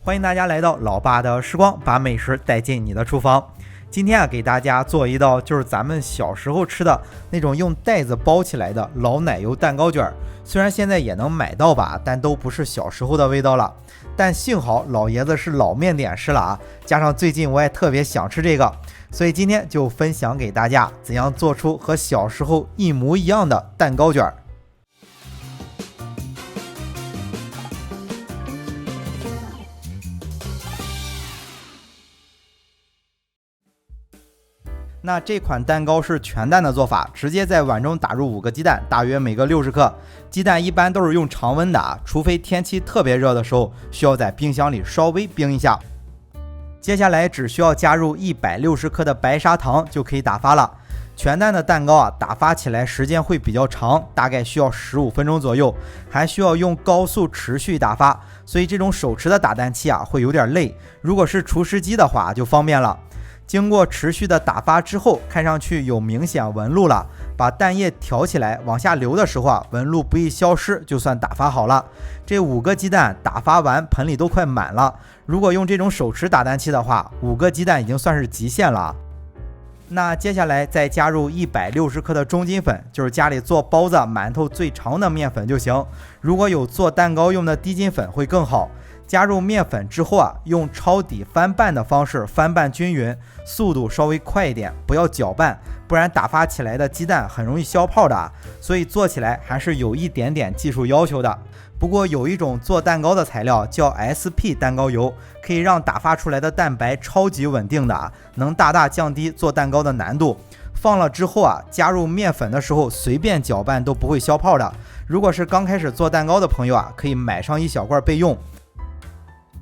欢迎大家来到老爸的时光，把美食带进你的厨房。今天给大家做一道就是咱们小时候吃的那种用袋子包起来的老奶油蛋糕卷。虽然现在也能买到吧，但都不是小时候的味道了。但幸好老爷子是老面点师了啊，加上最近我也特别想吃这个，所以今天就分享给大家怎样做出和小时候一模一样的蛋糕卷。那这款蛋糕是全蛋的做法，直接在碗中打入5个鸡蛋，大约每个60克。鸡蛋一般都是用常温打，除非天气特别热的时候，需要在冰箱里稍微冰一下。接下来只需要加入160克的白砂糖就可以打发了。全蛋的蛋糕打发起来时间会比较长，大概需要15分钟左右，还需要用高速持续打发，所以这种手持的打蛋器会有点累。如果是厨师机的话就方便了。经过持续的打发之后，看上去有明显纹路了，把蛋液挑起来往下流的时候纹路不易消失，就算打发好了。这5个鸡蛋打发完，盆里都快满了。如果用这种手持打蛋器的话，5个鸡蛋已经算是极限了。那接下来再加入160克的中筋粉，就是家里做包子馒头最长的面粉就行。如果有做蛋糕用的低筋粉会更好。加入面粉之后用抄底翻拌的方式翻拌均匀，速度稍微快一点，不要搅拌，不然打发起来的鸡蛋很容易消泡的，所以做起来还是有一点点技术要求的。不过有一种做蛋糕的材料叫 SP 蛋糕油，可以让打发出来的蛋白超级稳定的，能大大降低做蛋糕的难度。放了之后加入面粉的时候随便搅拌都不会消泡的。如果是刚开始做蛋糕的朋友可以买上一小罐备用。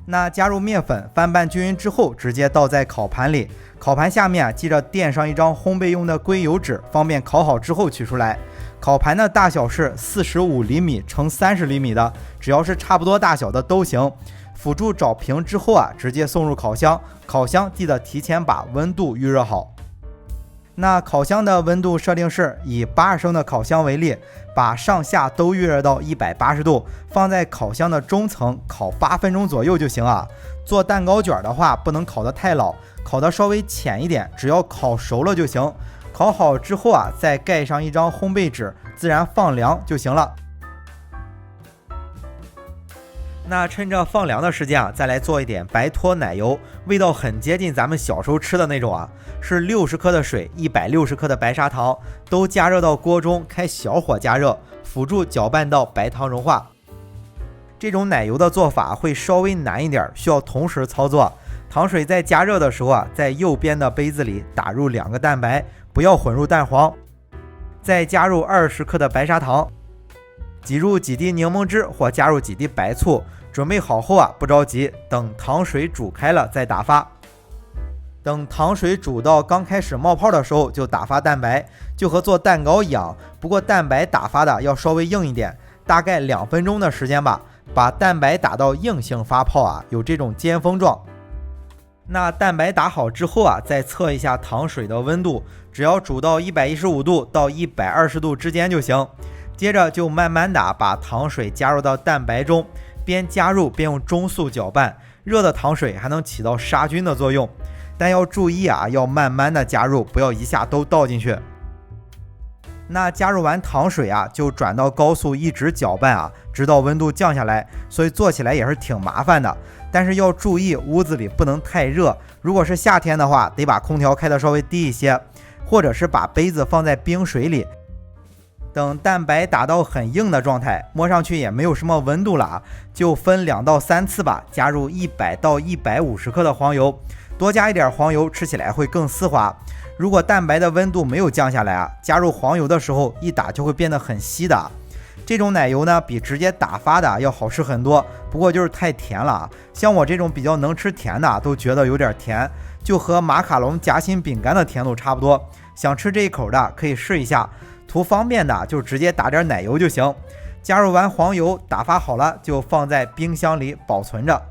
那加入面粉翻拌均匀之后，直接倒在烤盘里，烤盘下面记着垫上一张烘焙用的硅油纸，方便烤好之后取出来。烤盘的大小是45厘米乘30厘米的，只要是差不多大小的都行。辅助找平之后直接送入烤箱，烤箱记得提前把温度预热好。那烤箱的温度设定是以80升的烤箱为例，把上下都预热到180度，放在烤箱的中层烤8分钟左右就行啊。做蛋糕卷的话不能烤得太老，烤得稍微浅一点，只要烤熟了就行。烤好之后再盖上一张烘焙纸，自然放凉就行了。那趁着放凉的时间再来做一点白脱奶油，味道很接近咱们小时候吃的那种是60克的水，160克的白砂糖，都加热到锅中，开小火加热，辅助搅拌到白糖融化。这种奶油的做法会稍微难一点，需要同时操作。糖水在加热的时候在右边的杯子里打入2个蛋白，不要混入蛋黄，再加入20克的白砂糖，挤入几滴柠檬汁或加入几滴白醋。准备好后不着急，等糖水煮开了再打发。等糖水煮到刚开始冒泡的时候就打发蛋白，就和做蛋糕一样，不过蛋白打发的要稍微硬一点，大概2分钟的时间吧，把蛋白打到硬性发泡有这种尖峰状。那蛋白打好之后再测一下糖水的温度，只要煮到115度到120度之间就行。接着就慢慢的把糖水加入到蛋白中，边加入边用中速搅拌，热的糖水还能起到杀菌的作用，但要注意要慢慢的加入，不要一下都倒进去。那加入完糖水就转到高速一直搅拌直到温度降下来，所以做起来也是挺麻烦的。但是要注意屋子里不能太热，如果是夏天的话得把空调开得稍微低一些，或者是把杯子放在冰水里。等蛋白打到很硬的状态，摸上去也没有什么温度了就分2到3次吧，加入100到150克的黄油，多加一点黄油吃起来会更丝滑。如果蛋白的温度没有降下来加入黄油的时候一打就会变得很稀的。这种奶油呢比直接打发的要好吃很多，不过就是太甜了像我这种比较能吃甜的都觉得有点甜，就和马卡龙夹心饼干的甜度差不多。想吃这一口的可以试一下，图方便的就直接打点奶油就行。加入完黄油打发好了就放在冰箱里保存着。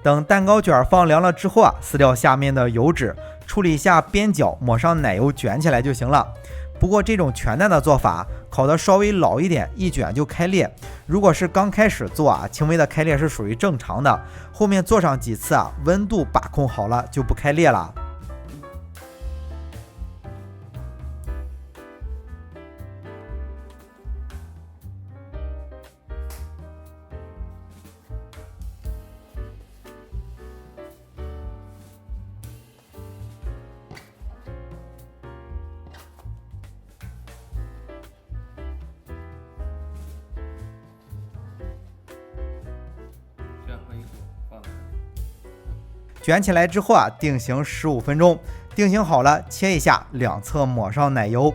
等蛋糕卷放凉了之后撕掉下面的油脂，处理一下边角，抹上奶油卷起来就行了。不过这种全蛋的做法烤得稍微老一点，一卷就开裂。如果是刚开始做轻微的开裂是属于正常的，后面做上几次温度把控好了就不开裂了。卷起来之后定型15分钟，定型好了切一下，两侧抹上奶油。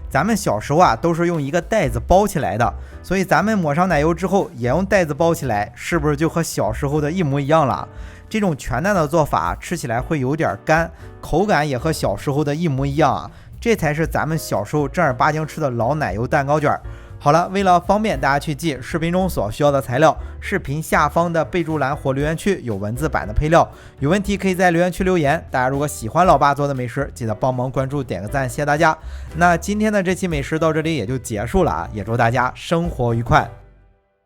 咱们小时候都是用一个袋子包起来的，所以咱们抹上奶油之后也用袋子包起来，是不是就和小时候的一模一样了？这种全蛋的做法吃起来会有点干，口感也和小时候的一模一样这才是咱们小时候正儿八经吃的老奶油蛋糕卷。好了，为了方便大家去记视频中所需要的材料，视频下方的备注栏或留言区有文字版的配料，有问题可以在留言区留言。大家如果喜欢老爸做的美食，记得帮忙关注点个赞，谢谢大家。那今天的这期美食到这里也就结束了也祝大家生活愉快。